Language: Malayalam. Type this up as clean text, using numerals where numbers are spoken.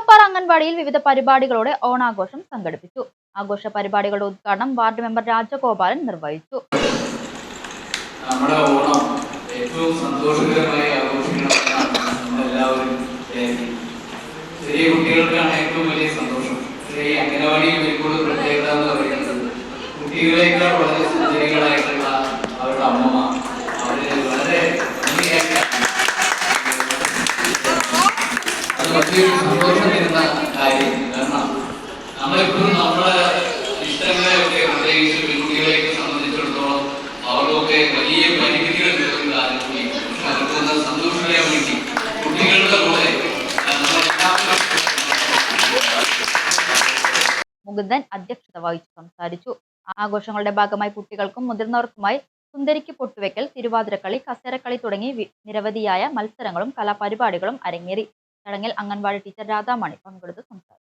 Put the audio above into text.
തൃക്കപ്പാറ അംഗൻവാടിയിൽ വിവിധ പരിപാടികളോടെ ഓണാഘോഷം സംഘടിപ്പിച്ചു. ആഘോഷ പരിപാടികളുടെ ഉദ്ഘാടനം വാർഡ് മെമ്പർ രാജഗോപാലൻ നിർവഹിച്ചു. നമ്മുടെ ഓണം ഏറ്റവും സന്തോഷകരമായി ആഘോഷിക്കണമെന്നാണ് നമ്മളെല്ലാവരും വിചാരിക്കുന്നത്. ചെറിയ കുട്ടികൾക്കാണ് ഏറ്റവും വലിയ സന്തോഷം. ചെറിയ അംഗനവാടിയിൽ വരുമ്പോൾ പ്രത്യേകത എന്ന് പറയുന്നത് കുട്ടികളെക്കാൾ വളരെ സുന്ദരികളായിട്ടുള്ള അവരുടെ അമ്മമാർ അവര് വളരെ ഭംഗിയായിട്ട് അത് വലിയൊരു സന്തോഷം തരുന്ന കാര്യം. കാരണം നമ്മളെപ്പോഴും നമ്മളെ ഇഷ്ടങ്ങളെയൊക്കെ പ്രത്യേകിച്ച് പെൺകുട്ടികളെയൊക്കെ സംബന്ധിച്ചിടത്തോളം അവർക്കൊക്കെ വലിയ പരിമിതികൾ നേരിടുന്ന കാലങ്ങളിൽ പക്ഷെ അവർക്കൊന്ന് സന്തോഷിക്കാൻ വേണ്ടി കുട്ടികളുടെ കൂടെ മുകുന്ദൻ അധ്യക്ഷത വഹിച്ചു സംസാരിച്ചു. ആഘോഷങ്ങളുടെ ഭാഗമായി കുട്ടികൾക്കും മുതിർന്നവർക്കുമായി സുന്ദരിക്ക് പൊട്ടുവെക്കൽ, തിരുവാതിരക്കളി, കസേരക്കളി തുടങ്ങി നിരവധിയായ മത്സരങ്ങളും കലാപരിപാടികളും അരങ്ങേറി. ചടങ്ങിൽ അംഗൻവാടി ടീച്ചർ രാധാമണി പങ്കെടുത്ത് സംസാരിച്ചു.